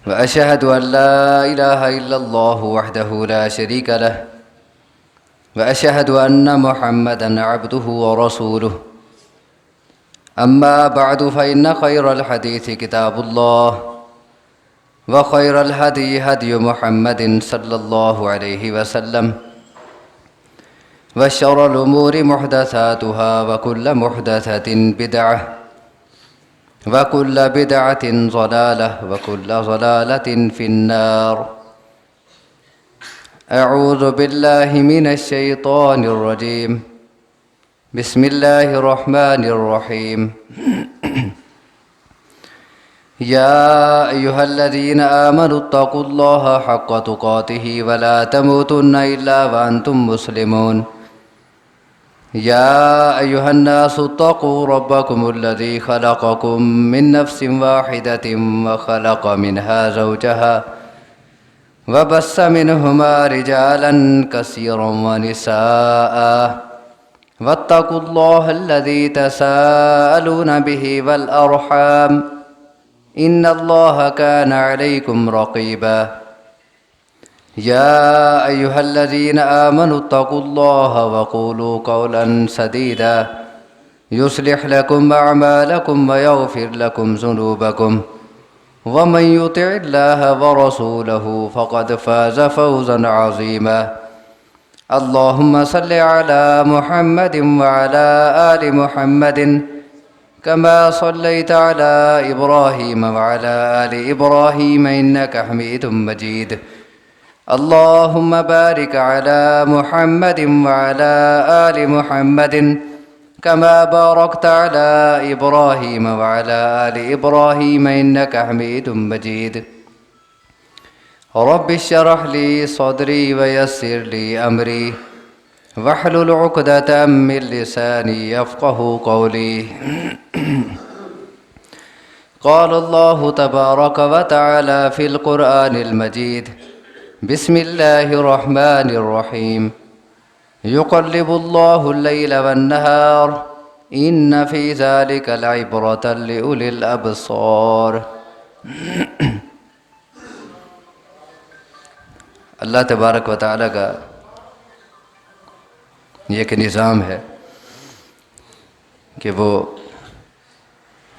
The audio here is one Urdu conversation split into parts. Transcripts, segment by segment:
وأشهد أن لا إله إلا الله وحده لا شريك له وأشهد أن محمدًا عبده ورسوله أما بعد فإن خير الحديث كتاب الله وخير الهدي هدي محمد صلى الله عليه وسلم وشر الأمور محدثاتها وكل محدثة بدعة وكل بدعة ضلالة وكل ضلالة في النار. أعوذ بالله من الشيطان الرجيم. بسم الله الرحمن الرحيم. يا أيها الذين آمنوا اتقوا الله حق تقاته ولا تموتن إلا وأنتم مسلمون. يا أيها الناس اتقوا ربكم الذي خلقكم من نفس واحدة وخلق منها زوجها وبث منهما رجالا كثيرا ونساء واتقوا الله الذي تساءلون به والأرحام إن الله كان عليكم رقيبا. يا أيها الذين آمنوا اتقوا الله وقولوا قولا سديدا يصلح لكم أعمالكم ويغفر لكم ذنوبكم ومن يطع الله ورسوله فقد فاز فوزا عظيما. اللهم صل على محمد وعلى آل محمد كما صليت على إبراهيم وعلى آل إبراهيم إنك حميد مجيد. اللهم بارك على محمد وعلى آل محمد كما باركت على إبراهيم وعلى آل إبراهيم إنك حميد مجيد. رب اشرح لي صدري ويسر لي أمري واحلل عقدة من لساني يفقه قولي. قال الله تبارك وتعالى في القرآن المجيد. بسم الله الرحمن الرحيم. يقلب الله الليل والنهار إن في ذلك لعبرة لأولي الأبصار. اللہ تبارک و تعالیٰ کا یہ ایک نظام ہے کہ وہ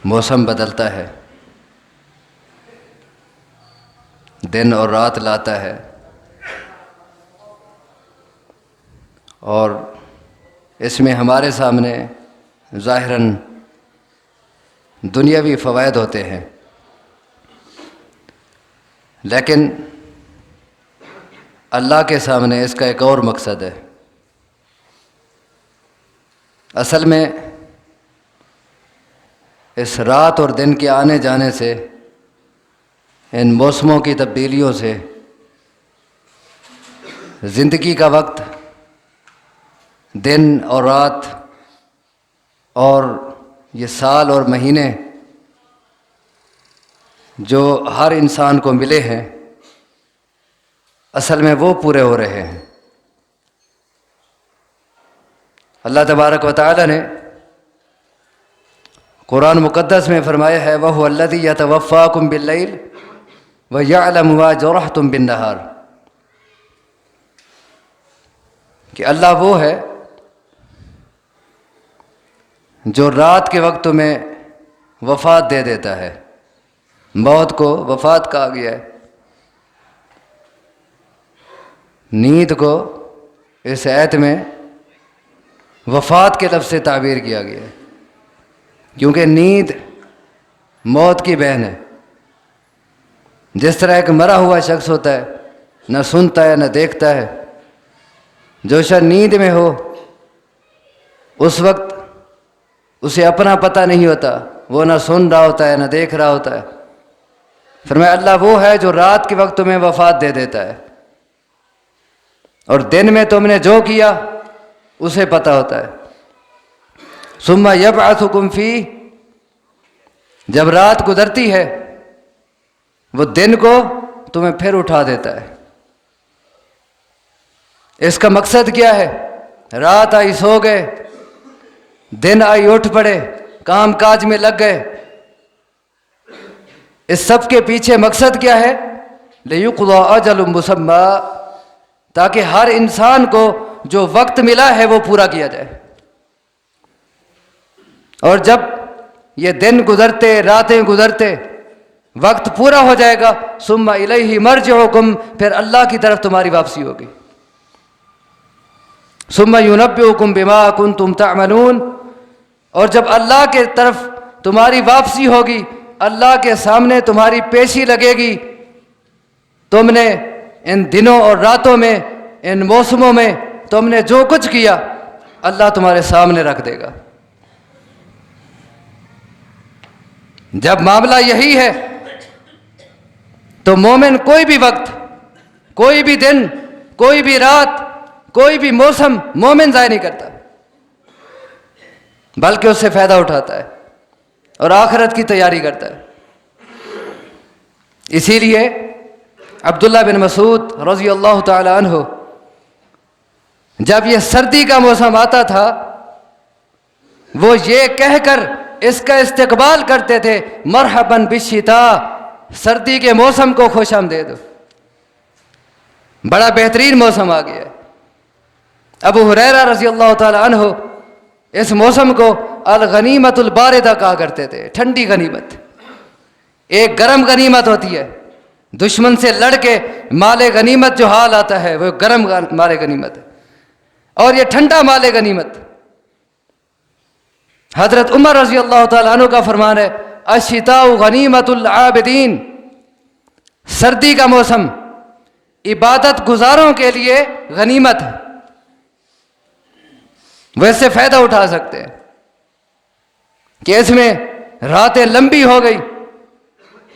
موسم بدلتا ہے، دن اور رات لاتا ہے، اور اس میں ہمارے سامنے ظاہراً دنیاوی فوائد ہوتے ہیں، لیکن اللہ کے سامنے اس کا ایک اور مقصد ہے۔ اصل میں اس رات اور دن کے آنے جانے سے، ان موسموں کی تبدیلیوں سے زندگی کا وقت، دن اور رات اور یہ سال اور مہینے جو ہر انسان کو ملے ہیں، اصل میں وہ پورے ہو رہے ہیں۔ اللہ تبارک و تعالی نے قرآن مقدس میں فرمایا ہے وَهُوَ الَّذِي يَتَوَفَّاكُمْ بِاللَّيْلِ وَيَعْلَمُ مَا جَرَحْتُمْ بِالنَّهَارِ، کہ اللہ وہ ہے جو رات کے وقت میں وفات دے دیتا ہے۔ موت کو وفات کہا گیا ہے، نیند کو اس آیت میں وفات کے لفظ سے تعبیر کیا گیا ہے، کیونکہ نیند موت کی بہن ہے۔ جس طرح ایک مرا ہوا شخص ہوتا ہے، نہ سنتا ہے نہ دیکھتا ہے، جو شخص نیند میں ہو اس وقت اسے اپنا پتہ نہیں ہوتا، وہ نہ سن رہا ہوتا ہے نہ دیکھ رہا ہوتا ہے۔ فرمایا اللہ وہ ہے جو رات کے وقت تمہیں وفات دے دیتا ہے، اور دن میں تم نے جو کیا اسے پتہ ہوتا ہے۔ ثم یبعثکم فیہ، جب رات گزرتی ہے وہ دن کو تمہیں پھر اٹھا دیتا ہے۔ اس کا مقصد کیا ہے؟ رات آئی سو گئے، دن آئی اٹھ پڑے، کام کاج میں لگ گئے، اس سب کے پیچھے مقصد کیا ہے؟ لِيُقْضَى أَجَلٌ مُّسَمًّى، تاکہ ہر انسان کو جو وقت ملا ہے وہ پورا کیا جائے. اور جب یہ دن گزرتے، راتیں گزرتے، وقت پورا ہو جائے گا، ثُمَّ إِلَيْهِ مَرْجِعُكُمْ، پھر اللہ کی طرف تمہاری واپسی ہوگی. ثُمَّ يُنَبِّئُكُمْ بِمَا كُنتُمْ تَعْمَلُونَ، اور جب اللہ کے طرف تمہاری واپسی ہوگی، اللہ کے سامنے تمہاری پیشی لگے گی، تم نے ان دنوں اور راتوں میں، ان موسموں میں تم نے جو کچھ کیا، اللہ تمہارے سامنے رکھ دے گا. جب معاملہ یہی ہے تو مومن کوئی بھی وقت، کوئی بھی دن، کوئی بھی رات، کوئی بھی موسم مومن ضائع نہیں کرتا، بلکہ اس سے فائدہ اٹھاتا ہے اور آخرت کی تیاری کرتا ہے. اسی لیے عبداللہ بن مسعود رضی اللہ تعالی عنہ جب یہ سردی کا موسم آتا تھا، وہ یہ کہہ کر اس کا استقبال کرتے تھے، مرحباً بالشتاء، سردی کے موسم کو خوش آمدید، بڑا بہترین موسم آ گیا ہے. ابو ہریرہ رضی اللہ تعالی عنہ اس موسم کو الغنیمت الباردہ کہا کرتے تھے، ٹھنڈی غنیمت. ایک گرم غنیمت ہوتی ہے، دشمن سے لڑ کے مال غنیمت جو حال آتا ہے وہ گرم مال غنیمت ہے، اور یہ ٹھنڈا مال غنیمت. حضرت عمر رضی اللہ تعالیٰ عنہ کا فرمان ہے، الشتاء غنیمت العابدین، سردی کا موسم عبادت گزاروں کے لیے غنیمت ہے، وہ اس سے فائدہ اٹھا سکتے ہیں کہ اس میں راتیں لمبی ہو گئی،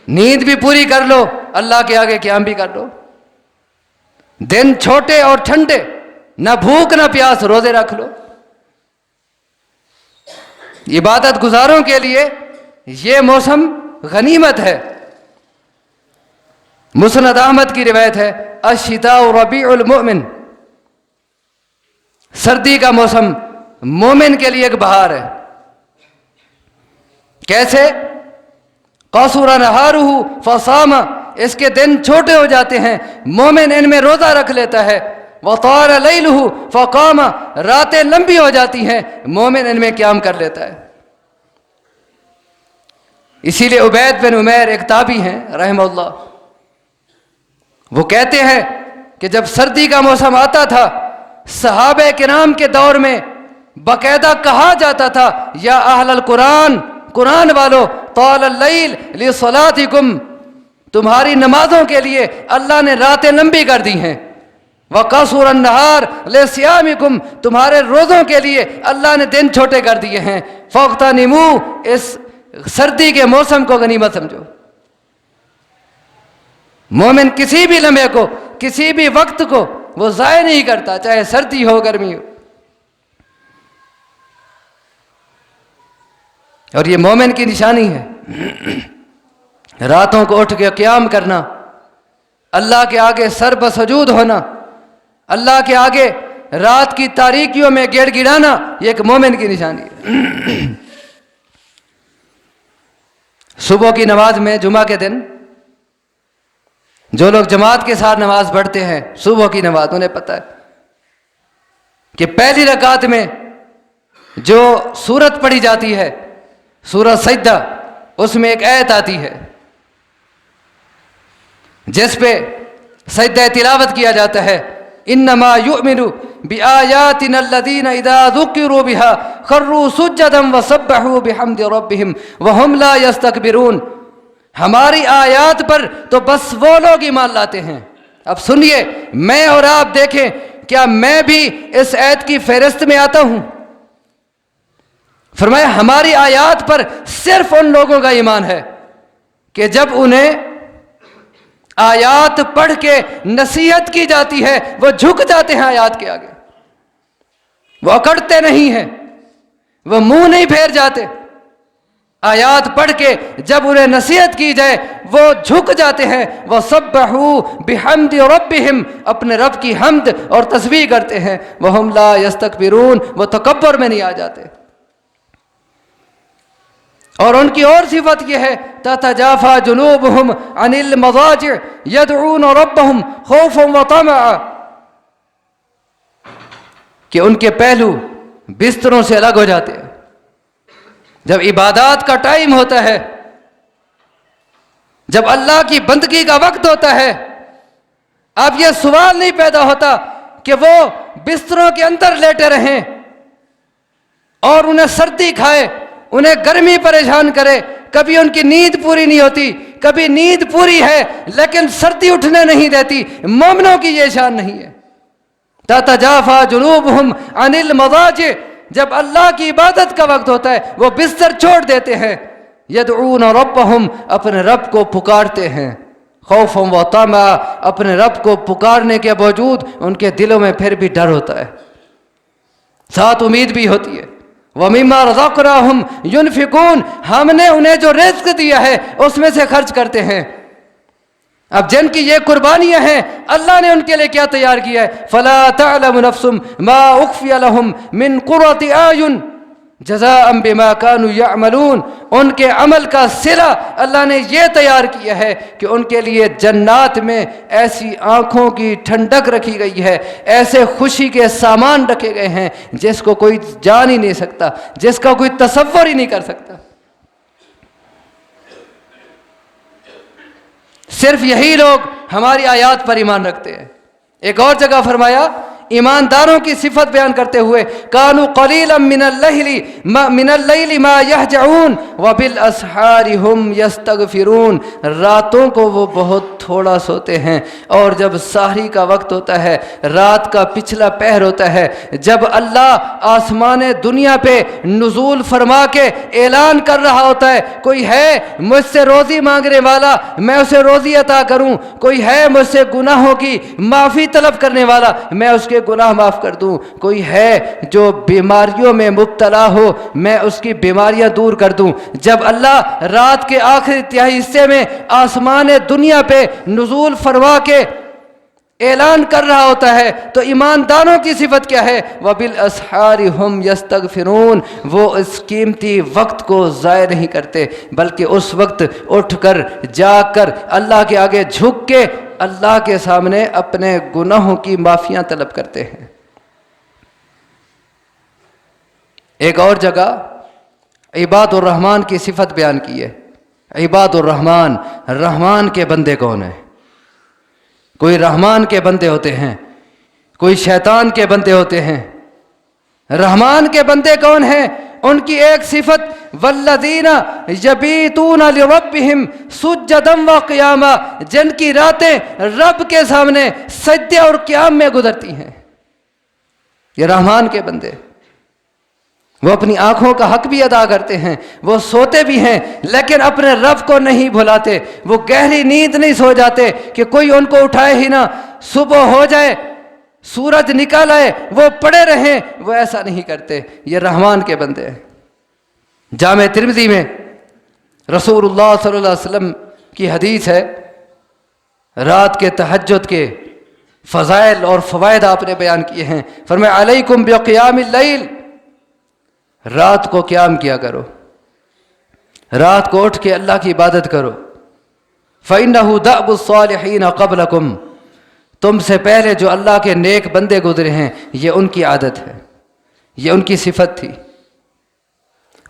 نیند بھی پوری کر لو، اللہ کے آگے قیام بھی کر لو. دن چھوٹے اور ٹھنڈے، نہ بھوک نہ پیاس، روزے رکھ لو. عبادت گزاروں کے لیے یہ موسم غنیمت ہے. مسند احمد کی روایت ہے، الشتاء ربیع المؤمن، سردی کا موسم مومن کے لیے ایک بہار ہے. کیسے؟ قصر نہارہ فصام، اس کے دن چھوٹے ہو جاتے ہیں، مومن ان میں روزہ رکھ لیتا ہے. وطال لیلہ فقام، راتیں لمبی ہو جاتی ہیں، مومن ان میں قیام کر لیتا ہے. اسی لیے عبید بن عمیر ایک تابعی ہیں رحمہ اللہ، وہ کہتے ہیں کہ جب سردی کا موسم آتا تھا، صحابہ کرام کے دور میں باقاعدہ کہا جاتا تھا، یا اہل القرآن، قرآن والو، طال اللیل لصلاتکم، تمہاری نمازوں کے لیے اللہ نے راتیں لمبی کر دی ہیں. وقصر النہار لصیامکم، تمہارے روزوں کے لیے اللہ نے دن چھوٹے کر دیے ہیں. فاغتنموا، اس سردی کے موسم کو غنیمت سمجھو. مومن کسی بھی لمحے کو، کسی بھی وقت کو وہ ضائع نہیں کرتا، چاہے سردی ہو گرمی ہو. اور یہ مومن کی نشانی ہے، راتوں کو اٹھ کے قیام کرنا، اللہ کے آگے سر بسجود ہونا، اللہ کے آگے رات کی تاریکیوں میں گڑ گڑانا، یہ ایک مومن کی نشانی ہے. صبح کی نماز میں، جمعہ کے دن جو لوگ جماعت کے ساتھ نماز پڑھتے ہیں، صبح کی نماز، انہیں پتہ ہے کہ پہلی رکعت میں جو سورت پڑھی جاتی ہے، سورۃ سجدہ، اس میں ایک آیت آتی ہے جس پہ سجدہ تلاوت کیا جاتا ہے، انما یؤمن بآیاتنا الذین اذا ذکروا بها خروا سجدا وسبحوا بحمد ربهم وهم لا یستکبرون. ہماری آیات پر تو بس وہ لوگ ایمان لاتے ہیں. اب سنیے، میں اور آپ دیکھیں، کیا میں بھی اس آیت کی فہرست میں آتا ہوں؟ فرمایا ہماری آیات پر صرف ان لوگوں کا ایمان ہے کہ جب انہیں آیات پڑھ کے نصیحت کی جاتی ہے، وہ جھک جاتے ہیں آیات کے آگے، وہ اکڑتے نہیں ہیں، وہ منہ نہیں پھیر جاتے. آیات پڑھ کے جب انہیں نصیحت کی جائے وہ جھک جاتے ہیں. وَسَبَّحُوا بِحَمْدِ رَبِّهِمْ، اپنے رب کی حمد اور تسبیح کرتے ہیں. وَهُمْ لَا يَسْتَكْبِرُونَ، وہ تکبر میں نہیں آ جاتے. اور ان کی اور صفت یہ ہے تتجافا جنوبہم عن المضاجع یدعون ربہم خوفا وطمعا، کہ ان کے پہلو بستروں سے الگ ہو جاتے ہیں جب عبادات کا ٹائم ہوتا ہے، جب اللہ کی بندگی کا وقت ہوتا ہے۔ اب یہ سوال نہیں پیدا ہوتا کہ وہ بستروں کے اندر لیٹے رہیں اور انہیں سردی کھائے، انہیں گرمی پریشان کرے، کبھی ان کی نیند پوری نہیں ہوتی، کبھی نیند پوری ہے لیکن سردی اٹھنے نہیں دیتی۔ مومنوں کی یہ شان نہیں ہے۔ تتجافا جنوبہم عن المضاجع، جب اللہ کی عبادت کا وقت ہوتا ہے وہ بستر چھوڑ دیتے ہیں، یدعون ربہم، اپنے رب کو پکارتے ہیں، خوفا و طمعا، اپنے رب کو پکارنے کے باوجود ان کے دلوں میں پھر بھی ڈر ہوتا ہے، ساتھ امید بھی ہوتی ہے۔ وَمِمَّا رَزَقْنَاهُمْ يُنْفِقُونَ، ہم نے انہیں جو رزق دیا ہے اس میں سے خرچ کرتے ہیں۔ اب جن کی یہ قربانیاں ہیں اللہ نے ان کے لیے کیا تیار کیا ہے، فَلَا تَعْلَمُ نَفْسٌ مَا أُخْفِيَ لَهُم مِّن قُرَّةِ أَعْيُنٍ جزاء بما كانوا يعملون، ان کے عمل کا صلہ اللہ نے یہ تیار کیا ہے کہ ان کے لیے جنات میں ایسی آنکھوں کی ٹھنڈک رکھی گئی ہے، ایسے خوشی کے سامان رکھے گئے ہیں جس کو کوئی جان ہی نہیں سکتا، جس کا کوئی تصور ہی نہیں کر سکتا۔ صرف یہی لوگ ہماری آیات پر ایمان رکھتے ہیں۔ ایک اور جگہ فرمایا ایمانداروں کی صفت بیان کرتے ہوئے، کانوا قلیلا من اللیل ما یہجعون وبالاسحار ہم یستغفرون، راتوں کو وہ بہت تھوڑا سوتے ہیں، اور جب سحری کا وقت ہوتا ہے، رات کا پچھلا پہر ہوتا ہے، جب اللہ آسمان دنیا پہ نزول فرما کے اعلان کر رہا ہوتا ہے کوئی ہے مجھ سے روزی مانگنے والا میں اسے روزی عطا کروں، کوئی ہے مجھ سے گناہوں کی معافی طلب کرنے والا میں اس کے گناہ معاف کر دوں، کوئی ہے جو بیماریوں میں مبتلا ہو میں اس کی بیماریاں دور کر دوں، جب اللہ رات کے آخری تہائی حصے میں آسمان دنیا پہ نزول فرما کے اعلان کر رہا ہوتا ہے تو ایمانداروں کی صفت کیا ہے، وَبِالْأَسْحَارِ هُمْ يَسْتَغْفِرُونَ، وہ اس قیمتی وقت کو ضائع نہیں کرتے بلکہ اس وقت اٹھ کر جاگ کر اللہ کے آگے جھک کے اللہ کے سامنے اپنے گناہوں کی معافیاں طلب کرتے ہیں۔ ایک اور جگہ عباد الرحمن کی صفت بیان کی ہے۔ عباد الرحمن، رحمان کے بندے کون ہیں؟ کوئی رحمان کے بندے ہوتے ہیں، کوئی شیطان کے بندے ہوتے ہیں۔ رحمان کے بندے کون ہیں؟ ان کی ایک صفت والذین یبیتون لربہم سجدا وقیاما، جن کی راتیں رب کے سامنے سجدے اور قیام میں گزرتی ہیں۔ یہ رحمان کے بندے، وہ اپنی آنکھوں کا حق بھی ادا کرتے ہیں، وہ سوتے بھی ہیں لیکن اپنے رب کو نہیں بھلاتے، وہ گہری نیند نہیں سو جاتے کہ کوئی ان کو اٹھائے ہی نہ، صبح ہو جائے سورج نکل آئے وہ پڑے رہیں، وہ ایسا نہیں کرتے۔ یہ رحمان کے بندے ہیں۔ جامع ترمذی میں رسول اللہ صلی اللہ علیہ وسلم کی حدیث ہے، رات کے تہجد کے فضائل اور فوائد آپ نے بیان کیے ہیں۔ فرمایا علیکم بقیام اللیل، رات کو قیام کیا کرو، رات کو اٹھ کے اللہ کی عبادت کرو۔ فإنہ دأب الصالحین قبلکم، تم سے پہلے جو اللہ کے نیک بندے گزرے ہیں یہ ان کی عادت ہے، یہ ان کی صفت تھی۔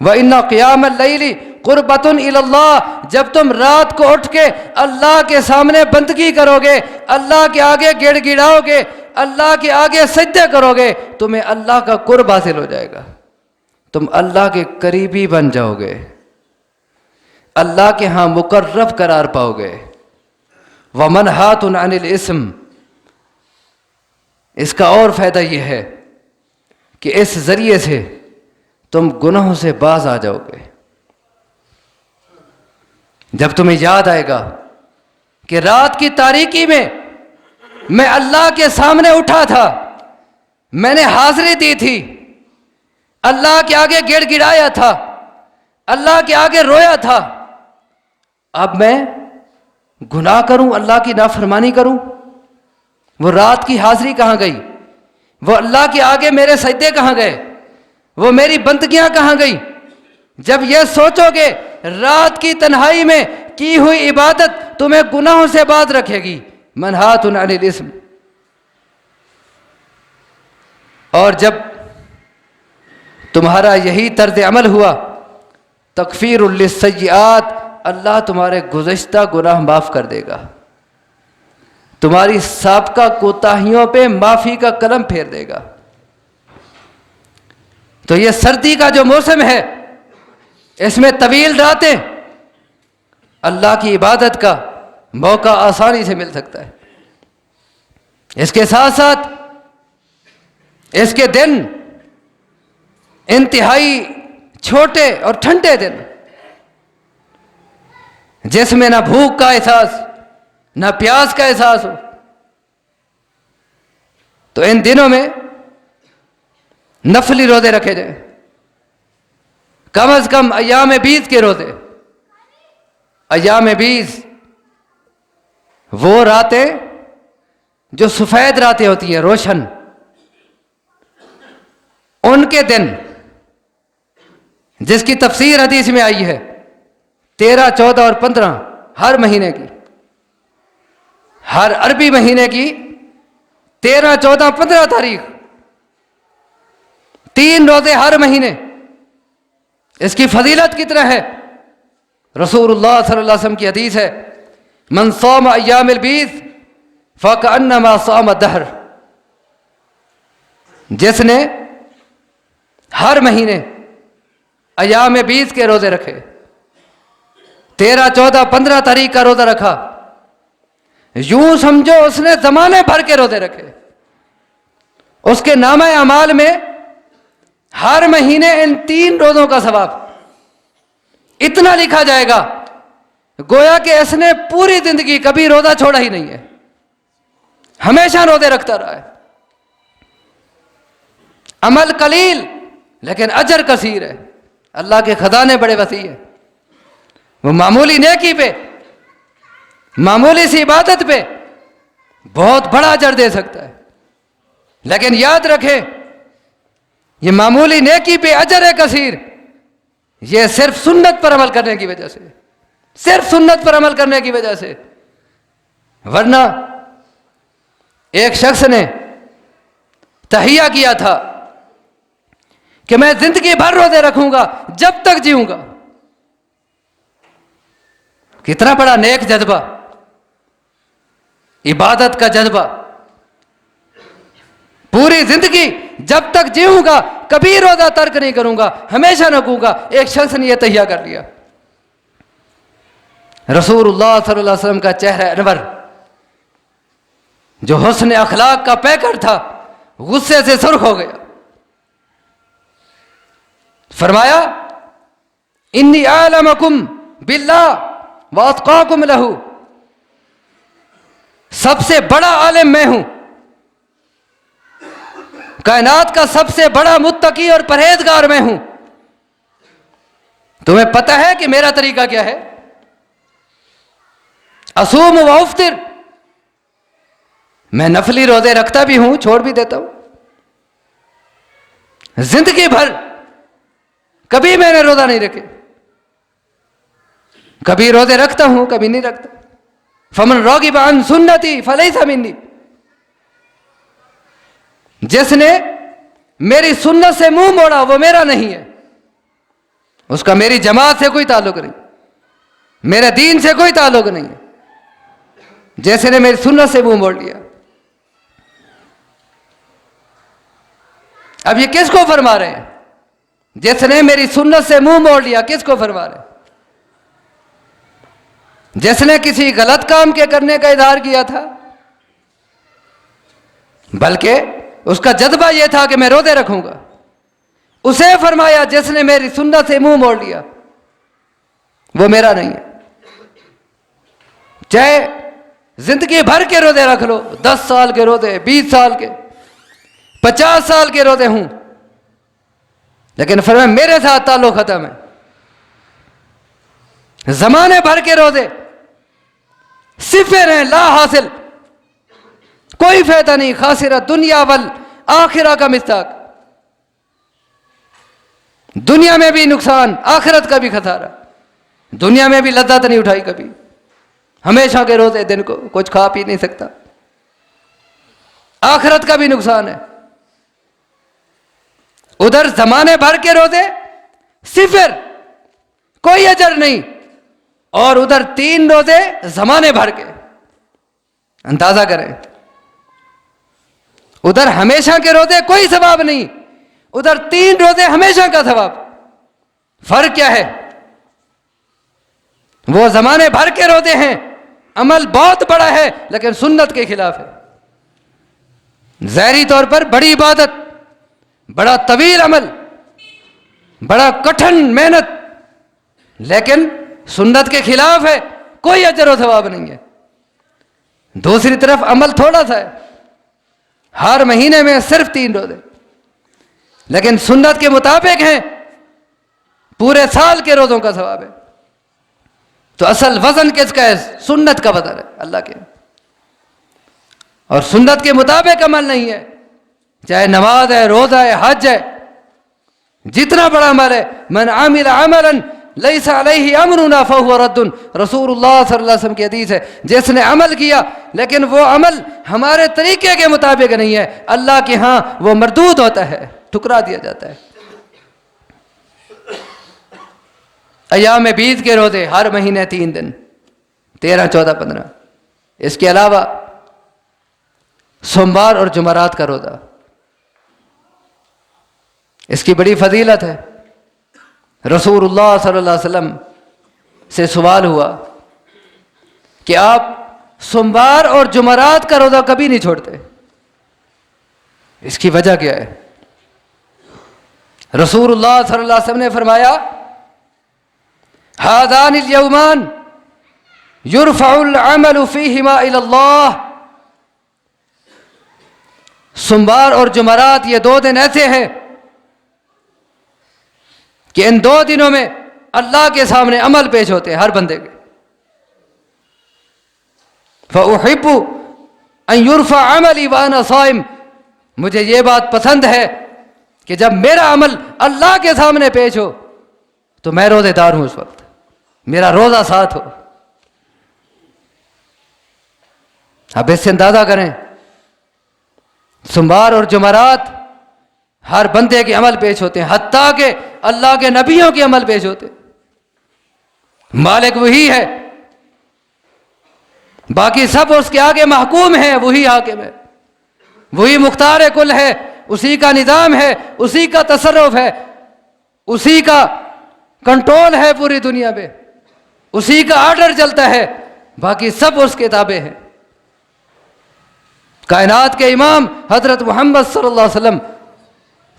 وَإِنَّ قِيَامَ اللَّيْلِ قُرْبَةٌ إِلَى اللَّهِ، جب تم رات کو اٹھ کے اللہ کے سامنے بندگی کرو گے، اللہ کے آگے گڑ گڑاؤ گے، اللہ کے آگے سجدے کرو گے، تمہیں اللہ کا قرب حاصل ہو جائے گا، تم اللہ کے قریبی بن جاؤ گے، اللہ کے ہاں مقرب قرار پاؤ گے۔ وَمَنْهَاتٌ عَنِ الْإِثْمِ، اس کا اور فائدہ یہ ہے کہ اس ذریعے سے تم گناہوں سے باز آ جاؤ گے۔ جب تمہیں یاد آئے گا کہ رات کی تاریکی میں میں اللہ کے سامنے اٹھا تھا، میں نے حاضری دی تھی، اللہ کے آگے گڑ گڑایا تھا، اللہ کے آگے رویا تھا، اب میں گناہ کروں، اللہ کی نافرمانی کروں، وہ رات کی حاضری کہاں گئی؟ وہ اللہ کے آگے میرے سجدے کہاں گئے؟ وہ میری بندگیاں کہاں گئی؟ جب یہ سوچو گے رات کی تنہائی میں کی ہوئی عبادت تمہیں گناہوں سے باز رکھے گی، منہات عن الاسم، اور جب تمہارا یہی طرز عمل ہوا تکفیر للسیئات، اللہ تمہارے گزشتہ گناہ معاف کر دے گا، تمہاری سابقہ کوتاہیوں پہ معافی کا قلم پھیر دے گا۔ تو یہ سردی کا جو موسم ہے اس میں طویل راتیں، اللہ کی عبادت کا موقع آسانی سے مل سکتا ہے۔ اس کے ساتھ ساتھ اس کے دن انتہائی چھوٹے اور ٹھنڈے دن، جس میں نہ بھوک کا احساس نہ پیاس کا احساس ہو، تو ان دنوں میں نفلی روزے رکھے جائیں، کم از کم ایام بیز کے روزے۔ ایام بیز وہ راتیں جو سفید راتیں ہوتی ہیں، روشن، ان کے دن جس کی تفسیر حدیث میں آئی ہے 13، 14 اور 15 ہر مہینے کی، ہر عربی مہینے کی 13، 14، 15 تاریخ، 3 روزے ہر مہینے۔ اس کی فضیلت کتنا ہے؟ رسول اللہ صلی اللہ علیہ وسلم کی حدیث ہے، من صام ایام البیض فکأنما صام الدہر، جس نے ہر مہینے ایام بیض کے روزے رکھے، 13، 14، 15 تاریخ کا روزہ رکھا، یوں سمجھو اس نے زمانے بھر کے روزے رکھے، اس کے نامہ اعمال میں ہر مہینے ان 3 روزوں کا ثواب اتنا لکھا جائے گا گویا کہ اس نے پوری زندگی کبھی روزہ چھوڑا ہی نہیں ہے، ہمیشہ روزے رکھتا رہا ہے۔ عمل قلیل لیکن اجر کثیر ہے، اللہ کے خزانے بڑے وسیع ہیں۔ وہ معمولی نیکی پہ، معمولی سی عبادت پہ بہت بڑا اجر دے سکتا ہے، لیکن یاد رکھیں یہ معمولی نیکی پہ اجر کثیر، یہ صرف سنت پر عمل کرنے کی وجہ سے، صرف سنت پر عمل کرنے کی وجہ سے۔ ورنہ ایک شخص نے تہیہ کیا تھا کہ میں زندگی بھر روزے رکھوں گا جب تک جیوں گا۔ کتنا بڑا نیک جذبہ، عبادت کا جذبہ، پوری زندگی جب تک جیوں گا کبھی روزہ ترک نہیں کروں گا، ہمیشہ رکھوں گا۔ ایک شخص نے یہ تہیہ کر لیا۔ رسول اللہ صلی اللہ علیہ وسلم کا چہرہ انور جو حسن اخلاق کا پیکر تھا غصے سے سرخ ہو گیا، فرمایا انی اعلمکم باللہ واتقاکم لہ، سب سے بڑا عالم میں ہوں، کائنات کا سب سے بڑا متقی اور پرہیزگار میں ہوں، تمہیں پتہ ہے کہ میرا طریقہ کیا ہے؟ اصوم و افطر، میں نفلی روزے رکھتا بھی ہوں چھوڑ بھی دیتا ہوں، زندگی بھر کبھی میں نے روزہ نہیں رکھے، کبھی روزے رکھتا ہوں کبھی نہیں رکھتا۔ فمن راغب عن سنتی فلیس منی، جس نے میری سنت سے منہ موڑا وہ میرا نہیں ہے، اس کا میری جماعت سے کوئی تعلق نہیں، میرے دین سے کوئی تعلق نہیں ہے، جیسے نے میری سنت سے منہ موڑ لیا۔ اب یہ کس کو فرما رہے ہیں؟ جس نے میری سنت سے منہ موڑ لیا، کس کو فرما رہے ہیں؟ جس نے کسی غلط کام کے کرنے کا اظہار کیا تھا، بلکہ اس کا جذبہ یہ تھا کہ میں روزے رکھوں گا، اسے فرمایا جس نے میری سنت سے منہ موڑ لیا وہ میرا نہیں ہے۔ چاہے زندگی بھر کے روزے رکھ لو، 10 سال کے روزے، 20 سال کے، 50 سال کے روزے ہوں، لیکن فرمایا میرے ساتھ تعلق ختم ہے۔ زمانے بھر کے روزے صفر ہیں، لا حاصل، کوئی فائدہ نہیں، خاسرہ دنیا والآخرہ کا مستاق۔ دنیا میں بھی نقصان، آخرت کا بھی خسارہ. دنیا میں بھی لذت نہیں اٹھائی کبھی، ہمیشہ کے روزے دن کو کچھ کھا پی نہیں سکتا. آخرت کا بھی نقصان ہے. ادھر زمانے بھر کے روزے صفر، کوئی اجر نہیں، اور ادھر 3 روزے زمانے بھر کے. اندازہ کریں، ادھر ہمیشہ کے روزے کوئی ثواب نہیں، ادھر 3 روزے ہمیشہ کا ثواب. فرق کیا ہے؟ وہ زمانے بھر کے روزے ہیں، عمل بہت بڑا ہے لیکن سنت کے خلاف ہے. ظاہری طور پر بڑی عبادت، بڑا طویل عمل، بڑا کٹھن محنت، لیکن سنت کے خلاف ہے، کوئی اجر و ثواب نہیں ہے. دوسری طرف عمل تھوڑا سا ہے، ہر مہینے میں صرف 3 روزے، لیکن سنت کے مطابق ہیں، پورے سال کے روزوں کا ثواب ہے. تو اصل وزن کس کا ہے؟ سنت کا وزن ہے اللہ کے. اور سنت کے مطابق عمل نہیں ہے، چاہے نماز ہے، روزہ ہے، حج ہے، جتنا بڑا عمل ہے. من عمل عملا لیس علیہ امرنا فہو رد، رسول اللہ صلی اللہ علیہ وسلم کی حدیث ہے. جس نے عمل کیا لیکن وہ عمل ہمارے طریقے کے مطابق نہیں ہے، اللہ کے ہاں وہ مردود ہوتا ہے، ٹھکرا دیا جاتا ہے. ایام بیض کے روزے ہر مہینے 3 دن، 13، 14، 15. اس کے علاوہ سوموار اور جمعرات کا روزہ، اس کی بڑی فضیلت ہے. رسول اللہ صلی اللہ علیہ وسلم سے سوال ہوا کہ آپ سوموار اور جمعرات کا روزہ کبھی نہیں چھوڑتے، اس کی وجہ کیا ہے؟ رسول اللہ صلی اللہ علیہ وسلم نے فرمایا هذان اليومان يرفع العمل فيهما الى اللہ. سوموار اور جمعرات یہ 2 دن ایسے ہیں کہ ان 2 دنوں میں اللہ کے سامنے عمل پیش ہوتے ہیں ہر بندے کے. فأحب ان يرفع عملی وانا صائم، مجھے یہ بات پسند ہے کہ جب میرا عمل اللہ کے سامنے پیش ہو تو میں روزے دار ہوں، اس وقت میرا روزہ ساتھ ہو. اب اس سے اندازہ کریں، سوموار اور جمعرات ہر بندے کے عمل پیش ہوتے ہیں، حتیٰ کہ اللہ کے نبیوں کے عمل پیش ہوتے ہیں. مالک وہی ہے، باقی سب اس کے آگے محکوم ہیں، وہی حاکم ہے، وہی مختار کل ہے، اسی کا نظام ہے، اسی کا تصرف ہے، اسی کا کنٹرول ہے پوری دنیا پہ، اسی کا آرڈر چلتا ہے، باقی سب اس کے تابع ہیں. کائنات کے امام حضرت محمد صلی اللہ علیہ وسلم،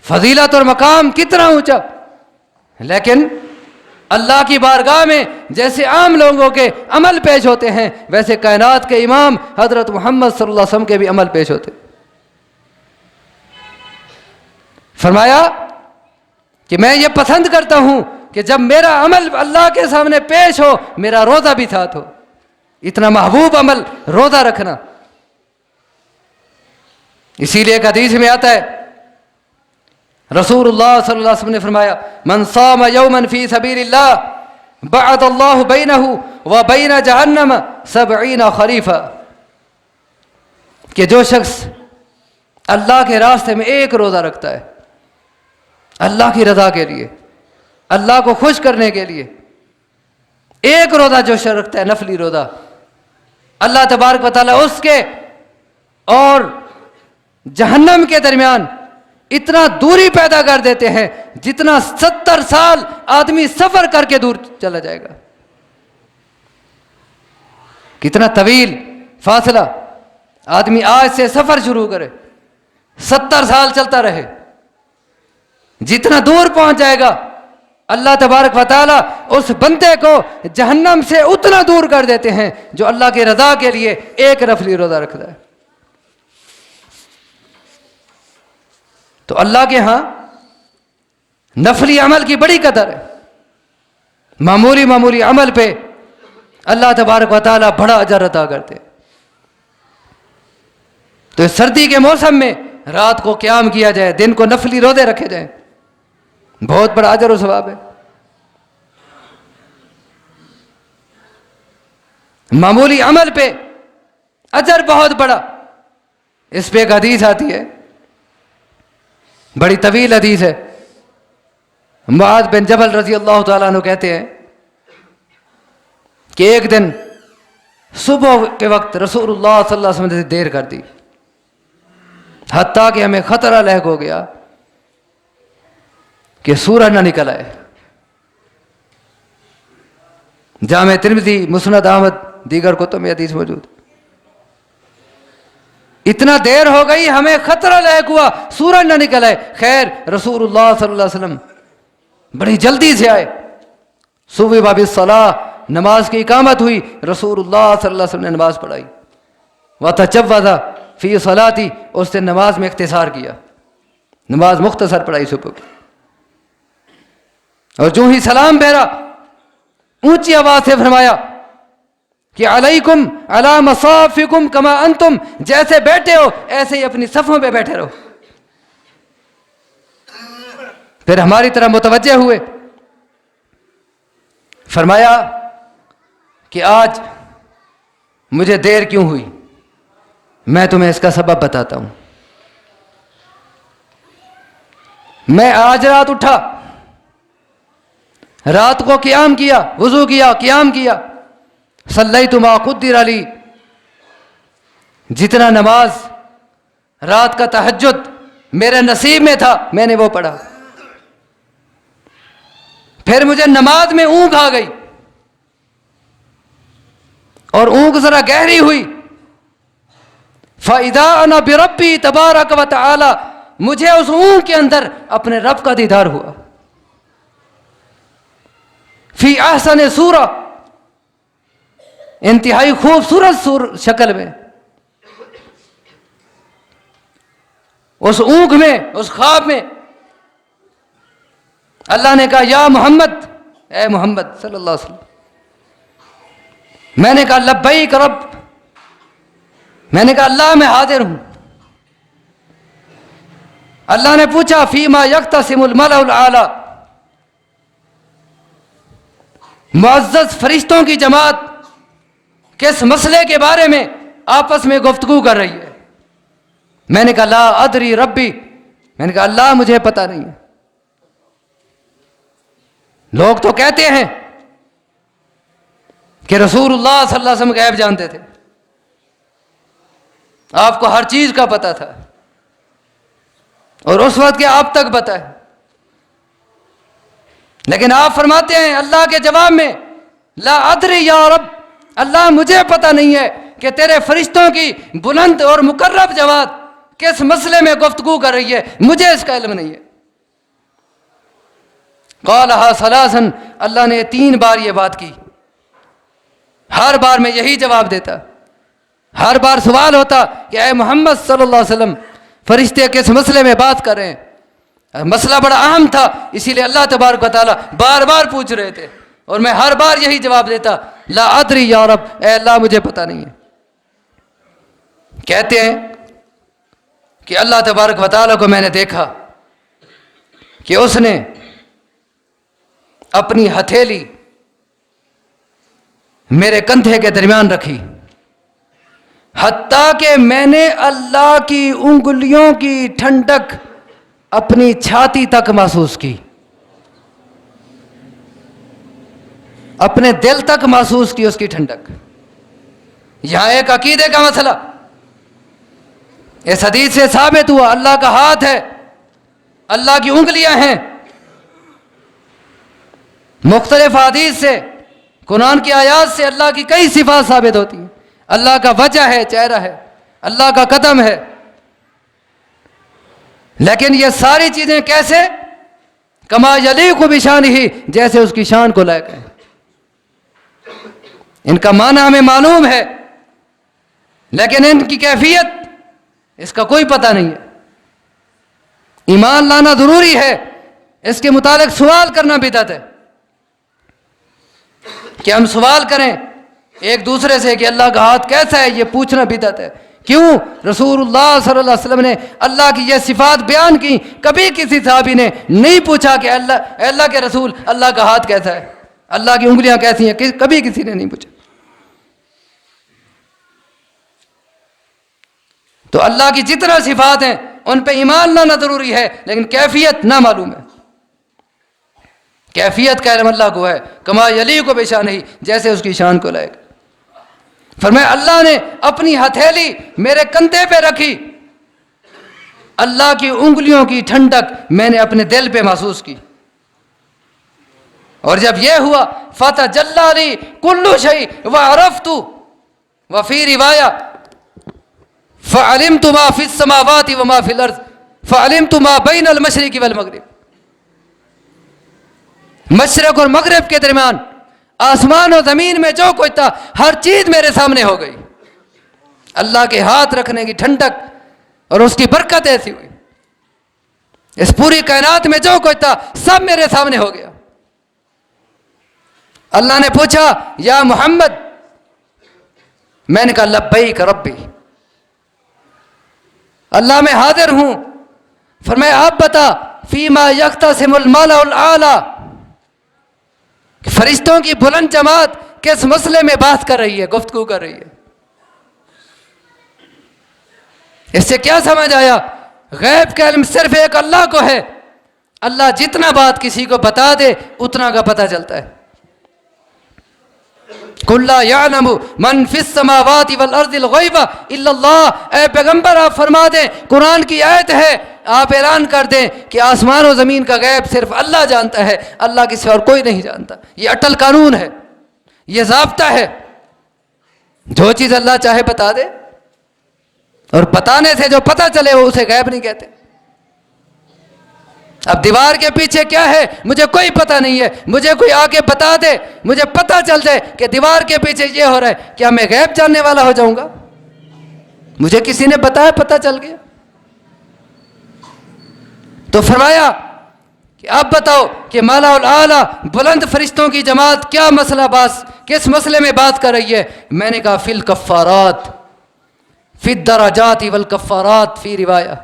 فضیلت اور مقام کتنا اونچا، لیکن اللہ کی بارگاہ میں جیسے عام لوگوں کے عمل پیش ہوتے ہیں ویسے کائنات کے امام حضرت محمد صلی اللہ علیہ وسلم کے بھی عمل پیش ہوتے. فرمایا کہ میں یہ پسند کرتا ہوں کہ جب میرا عمل اللہ کے سامنے پیش ہو میرا روزہ بھی ساتھ ہو. اتنا محبوب عمل روزہ رکھنا. اسی لیے ایک حدیث میں آتا ہے، رسول اللہ صلی اللہ علیہ وسلم نے فرمایا من صام یوما فی سبیل اللہ بعد اللہ بینہ وبین جہنم 70 خریفا، کہ جو شخص اللہ کے راستے میں ایک روزہ رکھتا ہے اللہ کی رضا کے لیے، اللہ کو خوش کرنے کے لیے، ایک روزہ جو شخص رکھتا ہے نفلی روزہ، اللہ تبارک و تعالیٰ اس کے اور جہنم کے درمیان اتنا دوری پیدا کر دیتے ہیں جتنا 70 سال آدمی سفر کر کے دور چلا جائے گا. کتنا طویل فاصلہ، آدمی آج سے سفر شروع کرے 70 سال چلتا رہے، جتنا دور پہنچ جائے گا اللہ تبارک و تعالیٰ اس بندے کو جہنم سے اتنا دور کر دیتے ہیں جو اللہ کی رضا کے لیے ایک نفلی روزہ رکھتا ہے. تو اللہ کے ہاں نفلی عمل کی بڑی قدر ہے. معمولی معمولی عمل پہ اللہ تبارک و تعالیٰ بڑا اجر عطا کرتے. تو سردی کے موسم میں رات کو قیام کیا جائے، دن کو نفلی روزے رکھے جائیں، بہت بڑا اجر و ثواب ہے. معمولی عمل پہ اجر بہت بڑا. اس پہ ایک حدیث آتی ہے، بڑی طویل حدیث ہے. معاذ بن جبل رضی اللہ تعالیٰ عنہ کہتے ہیں کہ ایک دن صبح کے وقت رسول اللہ صلی اللہ علیہ وسلم نے دیر کر دی، حتیٰ کہ ہمیں خطرہ لاحق ہو گیا کہ سورج نہ نکل آئے. جامع ترمذی، مسند احمد، دیگر کتب میں حدیث موجود. اتنا دیر ہو گئی، ہمیں خطرہ لاحق ہوا، سورج نہ نکل آئے. خیر رسول اللہ صلی اللہ علیہ وسلم بڑی جلدی سے آئے. صبح باب الصلاۃ، نماز کی اقامت ہوئی. رسول اللہ صلی اللہ علیہ وسلم نے نماز پڑھائی. وتجوز فی صلاتی، اس نے نماز میں اختصار کیا، نماز مختصر پڑھائی صبح کی. اور جو ہی سلام پھیرا اونچی آواز سے فرمایا کہ علیکم علی مصافکم کما انتم، جیسے بیٹھے ہو ایسے ہی اپنی صفوں پہ بیٹھے رہو. پھر ہماری طرح متوجہ ہوئے، فرمایا کہ آج مجھے دیر کیوں ہوئی، میں تمہیں اس کا سبب بتاتا ہوں. میں آج رات اٹھا، رات کو قیام کیا، وضو کیا، قیام کیا. صلیت ما قدر لی، جتنا نماز رات کا تہجد میرے نصیب میں تھا میں نے وہ پڑھا. پھر مجھے نماز میں اونگ آ گئی اور اونگ ذرا گہری ہوئی. فَإِذَا أَنَا بِرَبِّي تَبَارَكَ وَتَعَالَى، مجھے اس اونگ کے اندر اپنے رب کا دیدار ہوا. فی احسن صورہ، انتہائی خوبصورت شکل میں. اس اونگ میں، اس خواب میں اللہ نے کہا یا محمد، اے محمد صلی اللہ علیہ وسلم. میں نے کہا لبیک رب، میں نے کہا اللہ میں حاضر ہوں. اللہ نے پوچھا فیما یختصم الملأ الاعلی، معزز فرشتوں کی جماعت کس مسئلے کے بارے میں آپس میں گفتگو کر رہی ہے؟ میں نے کہا لا ادری ربی، میں نے کہا اللہ مجھے پتہ نہیں ہے. لوگ تو کہتے ہیں کہ رسول اللہ صلی اللہ علیہ وسلم غیب جانتے تھے، آپ کو ہر چیز کا پتہ تھا اور اس وقت کے آپ تک پتہ ہے. لیکن آپ فرماتے ہیں اللہ کے جواب میں لا ادری یا رب، اللہ مجھے پتہ نہیں ہے کہ تیرے فرشتوں کی بلند اور مقرب جماعت کس مسئلے میں گفتگو کر رہی ہے، مجھے اس کا علم نہیں ہے. قالہا ثلاثا، اللہ نے 3 بار یہ بات کی. ہر بار میں یہی جواب دیتا، ہر بار سوال ہوتا کہ اے محمد صلی اللہ علیہ وسلم فرشتے کس مسئلے میں بات کر رہے ہیں. مسئلہ بڑا اہم تھا، اسی لیے اللہ تبارک و تعالیٰ بار بار پوچھ رہے تھے اور میں ہر بار یہی جواب دیتا لا ادری یا رب، اے اللہ مجھے پتہ نہیں ہے. کہتے ہیں کہ اللہ تبارک و تعالیٰ کو میں نے دیکھا کہ اس نے اپنی ہتھیلی میرے کندھے کے درمیان رکھی، حتیٰ کہ میں نے اللہ کی انگلیوں کی ٹھنڈک اپنی چھاتی تک محسوس کی، اپنے دل تک محسوس کی اس کی ٹھنڈک. یہاں ایک عقیدے کا مسئلہ اس حدیث سے ثابت ہوا اللہ کا ہاتھ ہے، اللہ کی انگلیاں ہیں. مختلف حدیث سے، قرآن کی آیات سے اللہ کی کئی صفات ثابت ہوتی ہیں. اللہ کا وجہ ہے، چہرہ ہے، اللہ کا قدم ہے. لیکن یہ ساری چیزیں کیسے؟ کما یلیق بشانہ، جیسے اس کی شان کو لائق ہے. ان کا معنی ہمیں معلوم ہے لیکن ان کی کیفیت اس کا کوئی پتہ نہیں ہے. ایمان لانا ضروری ہے، اس کے متعلق سوال کرنا بدعت ہے. کہ ہم سوال کریں ایک دوسرے سے کہ اللہ کا ہاتھ کیسا ہے، یہ پوچھنا بدعت ہے. کیوں؟ رسول اللہ صلی اللہ علیہ وسلم نے اللہ کی یہ صفات بیان کی، کبھی کسی صحابی نے نہیں پوچھا کہ اللہ کے رسول اللہ کا ہاتھ کیسا ہے، اللہ کی انگلیاں کیسی ہیں، کبھی کسی نے نہیں پوچھا۔ تو اللہ کی جتنا صفات ہیں ان پہ ایمان لانا ضروری ہے، لیکن کیفیت نہ معلوم ہے۔ کیفیت کا علم اللہ کو ہے، کما یلیق بشانہ، جیسے اس کی شان کو لائق۔ فرمایا اللہ نے اپنی ہتھیلی میرے کندھے پہ رکھی، اللہ کی انگلیوں کی ٹھنڈک میں نے اپنے دل پہ محسوس کی، اور جب یہ ہوا فتجلی لی کل شیء وعرفت، وفی روایہ فعلمت ما فی السماوات وما فی الارض فعلمت ما بین المشرق والمغرب، مشرق اور مغرب کے درمیان آسمان اور زمین میں جو کچھ تھا ہر چیز میرے سامنے ہو گئی۔ اللہ کے ہاتھ رکھنے کی ٹھنڈک اور اس کی برکت ایسی ہوئی، اس پوری کائنات میں جو کچھ تھا سب میرے سامنے ہو گیا۔ اللہ نے پوچھا یا محمد، میں نے کہا لبیک ربی، اللہ میں حاضر ہوں۔ فرمایا آپ بتا فیما یختصم الملأ الاعلی، فرشتوں کی بلند جماعت کس مسئلے میں بات کر رہی ہے، گفتگو کر رہی ہے؟ اس سے کیا سمجھ آیا؟ غیب کا علم صرف ایک اللہ کو ہے، اللہ جتنا بات کسی کو بتا دے اتنا کا پتہ چلتا ہے۔ قُلْ لَا يَعْلَمُ مَنْ فِي السَّمَاوَاتِ وَالْأَرْضِ الْغَيْبَ إِلَّا اللَّهُ، اے پیغمبر آپ فرما دیں، قرآن کی آیت ہے، آپ اعلان کر دیں کہ آسمان و زمین کا غیب صرف اللہ جانتا ہے، اللہ کے سوا اور کوئی نہیں جانتا۔ یہ اٹل قانون ہے، یہ ضابطہ ہے، جو چیز اللہ چاہے بتا دے، اور بتانے سے جو پتہ چلے وہ اسے غیب نہیں کہتے۔ اب دیوار کے پیچھے کیا ہے مجھے کوئی پتہ نہیں ہے، مجھے کوئی آ کے بتا دے، مجھے پتہ چل جائے کہ دیوار کے پیچھے یہ ہو رہا ہے، کیا میں غیب جاننے والا ہو جاؤں گا؟ مجھے کسی نے بتایا، پتہ چل گیا۔ تو فرمایا کہ اب بتاؤ کہ مالا الاعلیٰ بلند فرشتوں کی جماعت کیا مسئلہ کس مسئلے میں بات کر رہی ہے؟ میں نے کہا فی الکفارات، فی الدرجات والکفارات، فی روایہ۔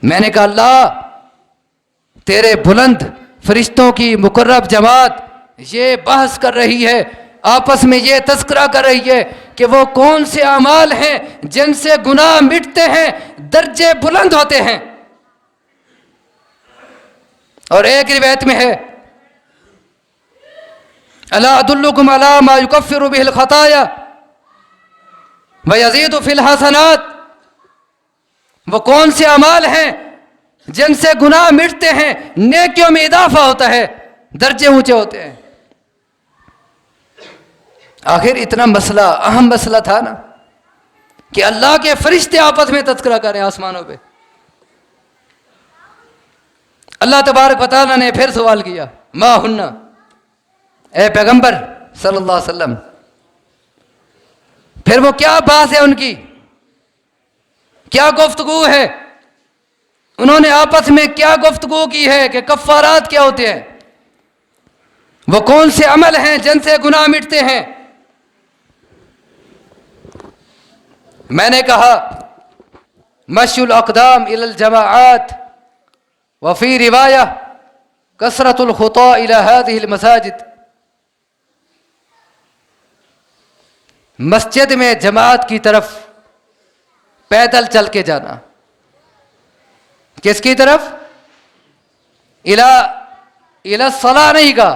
میں نے کہا اللہ تیرے بلند فرشتوں کی مقرب جماعت یہ بحث کر رہی ہے، آپس میں یہ تذکرہ کر رہی ہے کہ وہ کون سے اعمال ہیں جن سے گناہ مٹتے ہیں، درجے بلند ہوتے ہیں۔ اور ایک روایت میں ہے الا ادلکم علی ما یکفر بہ الخطایا ویزید فی الحسنات، وہ کون سے اعمال ہیں جن سے گناہ مٹتے ہیں، نیکیوں میں اضافہ ہوتا ہے، درجے اونچے ہوتے ہیں۔ آخر اتنا مسئلہ، اہم مسئلہ تھا نا کہ اللہ کے فرشتے آپس میں تذکرہ کریں آسمانوں پہ۔ اللہ تبارک و تعالیٰ نے پھر سوال کیا ما ہن، اے پیغمبر صلی اللہ علیہ وسلم، پھر وہ کیا بات ہے ان کی، کیا گفتگو ہے، انہوں نے آپس میں کیا گفتگو کی ہے کہ کفارات کیا ہوتے ہیں، وہ کون سے عمل ہیں جن سے گناہ مٹتے ہیں؟ میں نے کہا مشی الاقدام الی الجماعات، وفی روایہ کثرت الخطا الی هذه المساجد، مسجد میں جماعت کی طرف پیدل چل کے جانا۔ کس کی طرف؟ الی الصلاۃ نہیں کہا،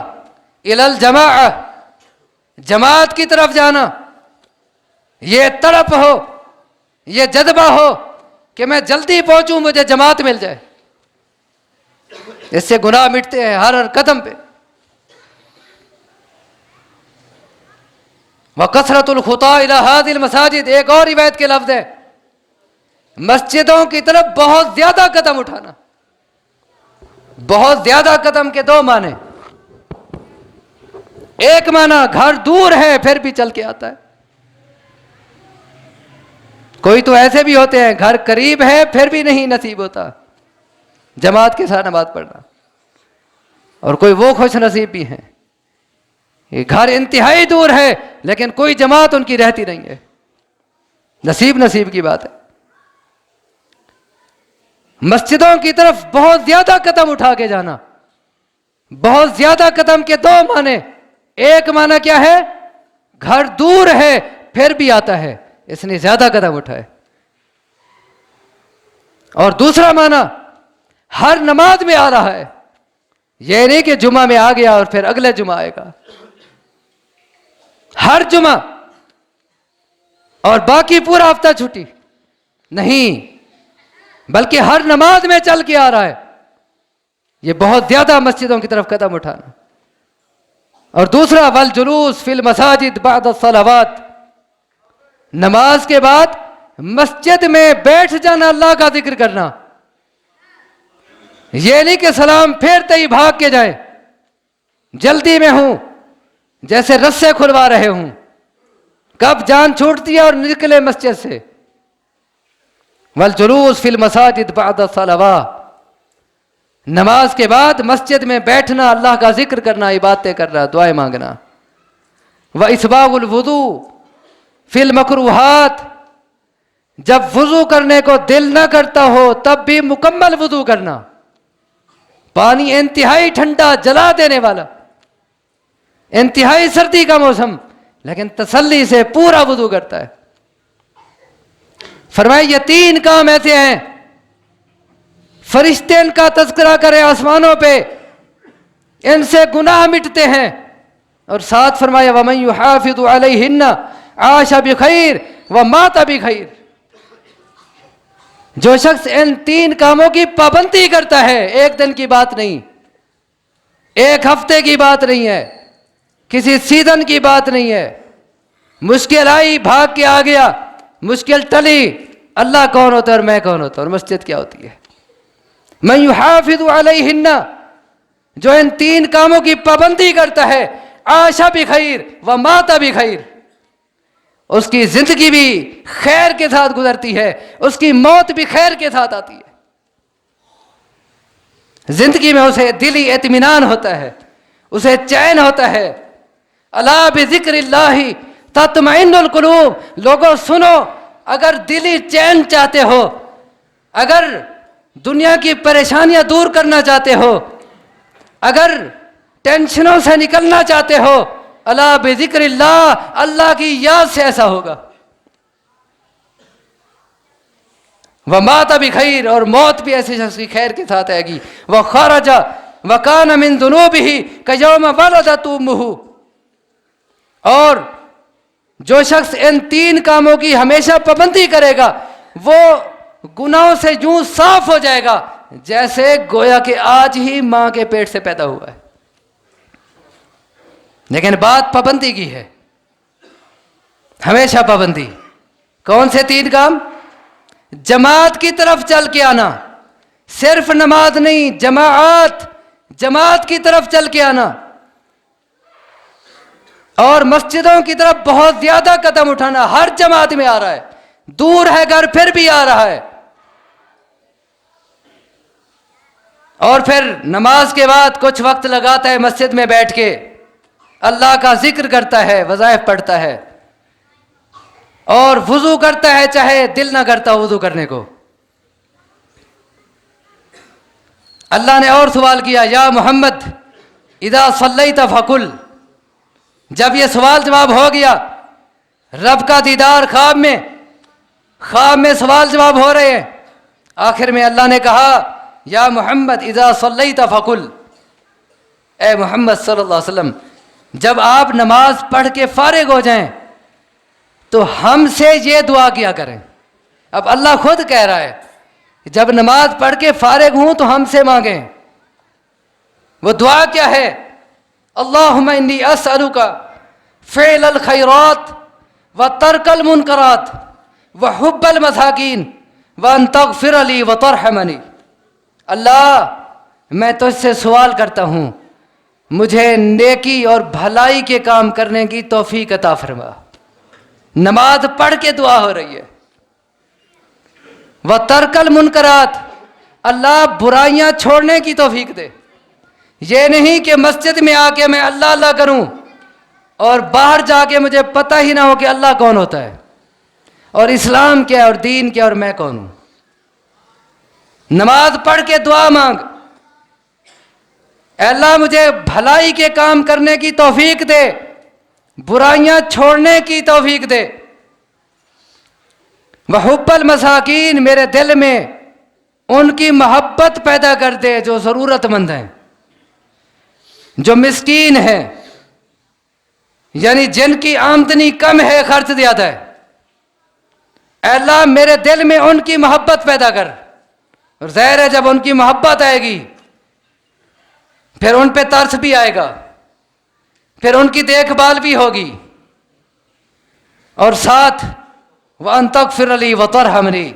الی الجماعہ، جماعت کی طرف جانا۔ یہ تڑپ ہو، یہ جذبہ ہو کہ میں جلدی پہنچوں، مجھے جماعت مل جائے، اس سے گناہ مٹتے ہیں ہر قدم پہ۔ وَكَثْرَةُ الْخُطَىٰ إِلَىٰ هَٰذِهِ الْمَسَاجِدِ، ایک اور روایت کے لفظ ہے مسجدوں کی طرف بہت زیادہ قدم اٹھانا۔ بہت زیادہ قدم کے دو معنی، ایک معنی گھر دور ہے پھر بھی چل کے آتا ہے، کوئی تو ایسے بھی ہوتے ہیں گھر قریب ہے پھر بھی نہیں نصیب ہوتا جماعت کے ساتھ نماز پڑھنا، اور کوئی وہ خوش نصیب بھی ہیں یہ گھر انتہائی دور ہے لیکن کوئی جماعت ان کی رہتی نہیں ہے، نصیب کی بات ہے. مسجدوں کی طرف بہت زیادہ قدم اٹھا کے جانا. بہت زیادہ قدم کے دو معنی. ایک معنی کیا ہے؟ گھر دور ہے پھر بھی آتا ہے، اس نے زیادہ قدم اٹھائے. اور دوسرا معنی ہر نماز میں آ رہا ہے. یہ نہیں کہ جمعہ میں آ گیا اور پھر اگلے جمعہ آئے گا. ہر جمعہ اور باقی پورا ہفتہ چھٹی نہیں، بلکہ ہر نماز میں چل کے آ رہا ہے. یہ بہت زیادہ مسجدوں کی طرف قدم اٹھانا. اور دوسرا والجلوس فی المساجد بعد الصلوات، نماز کے بعد مسجد میں بیٹھ جانا، اللہ کا ذکر کرنا. یہ نہیں کہ سلام پھیرتے ہی بھاگ کے جائیں، جلدی میں ہوں جیسے رسے کھلوا رہے ہوں، کب جان چھوٹتی ہے اور نکلے مسجد سے. والجلوس فی المساجد بعد الصلوات، نماز کے بعد مسجد میں بیٹھنا، اللہ کا ذکر کرنا، عبادتیں کرنا، دعائیں مانگنا. واسباغ الوضوء فی المکروہات، جب وضو کرنے کو دل نہ کرتا ہو تب بھی مکمل وضو کرنا. پانی انتہائی ٹھنڈا جلا دینے والا، انتہائی سردی کا موسم، لیکن تسلی سے پورا وضو کرتا ہے. فرمائے یہ تین کام ایسے ہیں فرشتے ان کا تذکرہ کرے آسمانوں پہ، ان سے گناہ مٹتے ہیں. اور ساتھ فرمایا وَمَن يُحَافِظُ عَلَيْهِنَّ عَاشَ بِخَيْرٍ وَمَاتَ بِخَيْرٍ. جو شخص ان تین کاموں کی پابندی کرتا ہے، ایک دن کی بات نہیں، ایک ہفتے کی بات نہیں ہے، کسی سیزن کی بات نہیں ہے. مشکل آئی بھاگ کے آ گیا، مشکل ٹلی، اللہ کون ہوتا ہے اور میں کون ہوتا ہوں اور مسجد کیا ہوتی ہے. من یحافظ علیہن، جو ان تین کاموں کی پابندی کرتا ہے، عاش بخیر ومات بخیر، اس کی زندگی بھی خیر کے ساتھ گزرتی ہے، اس کی موت بھی خیر کے ساتھ آتی ہے. زندگی میں اسے دلی اطمینان ہوتا ہے، اسے چین ہوتا ہے. الا بذکر اللہ تطمئن القلوب. لوگوں سنو، اگر دلی چین چاہتے ہو، اگر دنیا کی پریشانیاں دور کرنا چاہتے ہو، اگر ٹینشنوں سے نکلنا چاہتے ہو، الا بذکر اللہ، اللہ کی یاد سے ایسا ہوگا. ومات بخیر، اور موت بھی ایسے شخص کی خیر کے ساتھ آئے گی. وخرج وکان من ذنوبہ کیوم ولدت امہ. اور جو شخص ان تین کاموں کی ہمیشہ پابندی کرے گا وہ گناہوں سے یوں صاف ہو جائے گا جیسے گویا کہ آج ہی ماں کے پیٹ سے پیدا ہوا ہے. لیکن بات پابندی کی ہے، ہمیشہ پابندی. کون سے تین کام؟ جماعت کی طرف چل کے آنا، صرف نماز نہیں، جماعت کی طرف چل کے آنا. اور مسجدوں کی طرف بہت زیادہ قدم اٹھانا. ہر جماعت میں آ رہا ہے، دور ہے گھر پھر بھی آ رہا ہے. اور پھر نماز کے بعد کچھ وقت لگاتا ہے مسجد میں بیٹھ کے، اللہ کا ذکر کرتا ہے، وظائف پڑھتا ہے، اور وضو کرتا ہے چاہے دل نہ کرتا وضو کرنے کو. اللہ نے اور سوال کیا، یا محمد اذا صلیت فقل. جب یہ سوال جواب ہو گیا، رب کا دیدار خواب میں سوال جواب ہو رہے ہیں، آخر میں اللہ نے کہا یا محمد اذا صلیت فقل. اے محمد صلی اللہ علیہ وسلم، جب آپ نماز پڑھ کے فارغ ہو جائیں تو ہم سے یہ دعا کیا کریں. اب اللہ خود کہہ رہا ہے جب نماز پڑھ کے فارغ ہوں تو ہم سے مانگیں. وہ دعا کیا ہے؟ اللہم انی اسألک فعل الخیرات وترک المنکرات وحب المساکین وان تغفر لی وترحمنی. اللہ میں تجھ سے سوال کرتا ہوں مجھے نیکی اور بھلائی کے کام کرنے کی توفیق عطا فرما. نماز پڑھ کے دعا ہو رہی ہے. وترک المنکرات، اللہ برائیاں چھوڑنے کی توفیق دے. یہ نہیں کہ مسجد میں آ کے میں اللہ اللہ کروں اور باہر جا کے مجھے پتہ ہی نہ ہو کہ اللہ کون ہوتا ہے، اور اسلام کیا ہے اور دین کیا اور میں کون ہوں. نماز پڑھ کے دعا مانگ، اے اللہ مجھے بھلائی کے کام کرنے کی توفیق دے، برائیاں چھوڑنے کی توفیق دے. وحب المساکین، میرے دل میں ان کی محبت پیدا کر دے جو ضرورت مند ہیں، جو مسکین ہیں، یعنی جن کی آمدنی کم ہے، خرچ زیادہ ہے. اے اللہ میرے دل میں ان کی محبت پیدا کر. اور ظاہر ہے جب ان کی محبت آئے گی پھر ان پہ ترس بھی آئے گا، پھر ان کی دیکھ بھال بھی ہوگی. اور ساتھ وَأَن تَغْفِرَ لِي وَتَرْحَمْنِي،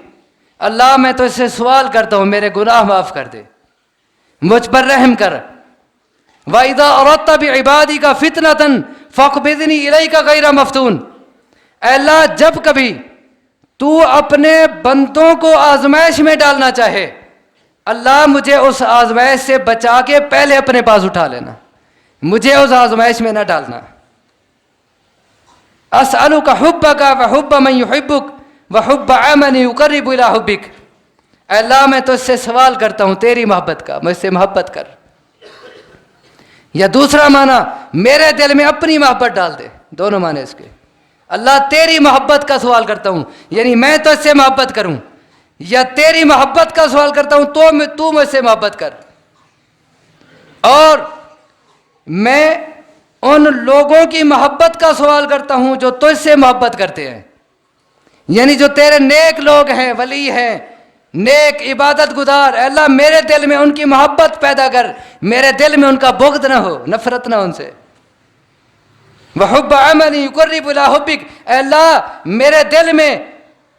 اللہ میں تو اس سے سوال کرتا ہوں میرے گناہ معاف کر دے، مجھ پر رحم کر. وَإِذَا أَرَدْتَ بِعِبَادِكَ فِتْنَةً فَاقْبِضْنِي إِلَيْكَ غَيْرَ مَفْتُونٍ. اے اللہ جب کبھی تو اپنے بندوں کو آزمائش میں ڈالنا چاہے، اللہ مجھے اس آزمائش سے بچا کے پہلے اپنے پاس اٹھا لینا، مجھے اس آزمائش میں نہ ڈالنا. اسألک حبک وحب من یحبک وحب عمل یقرب الی حبک. اے اللہ میں تو اس سے سوال کرتا ہوں تیری محبت کا، مجھ سے محبت کر. یا دوسرا معنی میرے دل میں اپنی محبت ڈال دے، دونوں معنی اس کے. اللہ تیری محبت کا سوال کرتا ہوں، یعنی میں تو اس سے محبت کروں، یا تیری محبت کا سوال کرتا ہوں تو مجھ سے محبت کر. اور میں ان لوگوں کی محبت کا سوال کرتا ہوں جو تجھ سے محبت کرتے ہیں، یعنی جو تیرے نیک لوگ ہیں، ولی ہیں، نیک عبادت گزار. اے اللہ میرے دل میں ان کی محبت پیدا کر، میرے دل میں ان کا بغض نہ ہو، نفرت نہ ان سے. وحب عمل یقرب الی حبک، اے اللہ میرے دل میں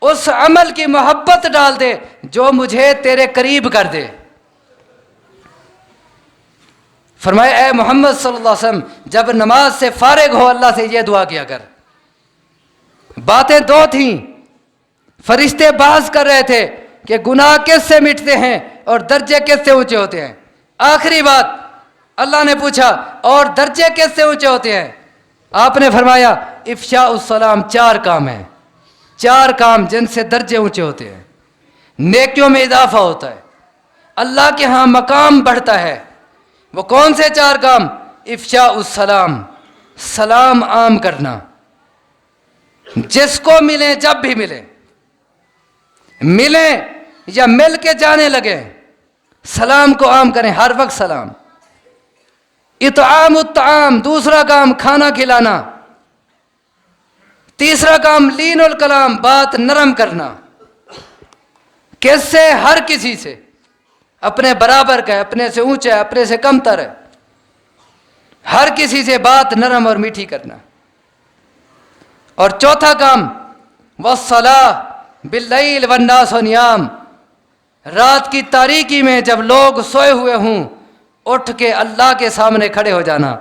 اس عمل کی محبت ڈال دے جو مجھے تیرے قریب کر دے. فرمایا اے محمد صلی اللہ علیہ وسلم جب نماز سے فارغ ہو اللہ سے یہ دعا کیا کر. باتیں دو تھیں، فرشتے بحث کر رہے تھے کہ گناہ کس سے مٹتے ہیں اور درجے کس سے اونچے ہوتے ہیں. آخری بات اللہ نے پوچھا اور درجے کس سے اونچے ہوتے ہیں؟ آپ نے فرمایا افشاء السلام. 4 کام ہیں، 4 کام جن سے درجے اونچے ہوتے ہیں، نیکیوں میں اضافہ ہوتا ہے، اللہ کے ہاں مقام بڑھتا ہے. وہ کون سے 4 کام؟ افشاء السلام، سلام عام کرنا، جس کو ملیں جب بھی ملیں، ملیں یا مل کے جانے لگے سلام کو عام کریں، ہر وقت سلام. اطعام الطعام، دوسرا کام کھانا کھلانا. تیسرا کام لین الکلام، بات نرم کرنا. کس سے؟ ہر کسی سے، اپنے برابر کا ہے، اپنے سے اونچا ہے، اپنے سے کم تر ہے، ہر کسی سے بات نرم اور میٹھی کرنا. اور چوتھا کام والصلاۃ باللیل والناس نیام، رات کی تاریکی میں جب لوگ سوئے ہوئے ہوں اٹھ کے اللہ کے سامنے کھڑے ہو جانا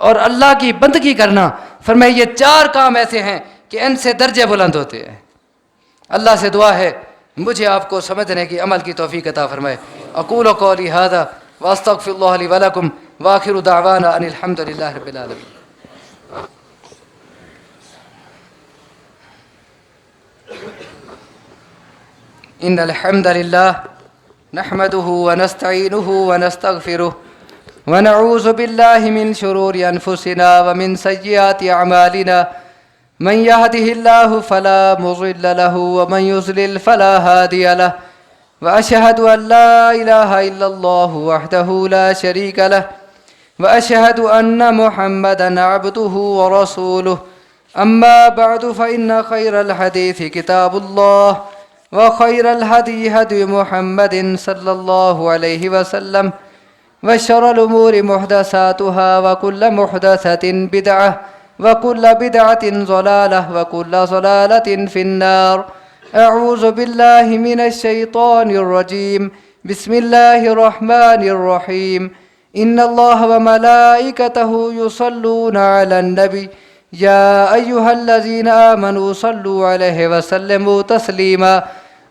اور اللہ کی بندگی کرنا. فرمایا یہ 4 کام ایسے ہیں کہ ان سے درجے بلند ہوتے ہیں. اللہ سے دعا ہے مجھے آپ کو سمجھنے کی عمل کی توفیق عطا فرمائے. اقول قولی ھذا واستغفر اللہ لی ولکم وآخر دعوانا ان الحمد للہ رب العالمین. ان الحمد للہ نحمده ونستعینه ونستغفره ونعوذ باللہ من شرور انفسنا ومن سیئات اعمالنا من يهده الله فلا مضل له ومن يضلل فلا هادي له واشهد ان لا اله الا الله وحده لا شريك له واشهد ان محمدا عبده ورسوله. اما بعد فان خير الحديث كتاب الله وخير الهدي هدي محمد صلى الله عليه وسلم وشر الأمور محدثاتها وكل محدثة بدعة وكل بدعة ضلالة وكل ضلالة في النار. أعوذ بالله من الشيطان الرجيم. بسم الله الرحمن الرحيم. إن الله وملائكته يصلون على النبي يا أيها الذين آمنوا صلوا عليه وسلموا تسليما.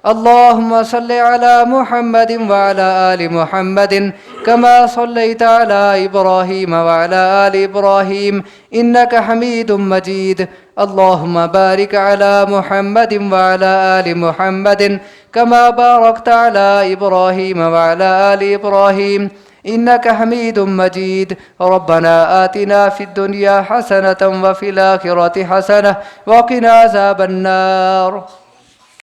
اللهم صل على محمد وعلى آل محمد كما صليت على إبراهيم وعلى آل إبراهيم إنك حميد مجيد. اللهم بارك على محمد وعلى آل محمد كما باركت على إبراهيم وعلى آل إبراهيم إنك حميد مجيد. ربنا آتنا في الدنيا حسنة وفي الآخرة حسنة وقنا عذاب النار.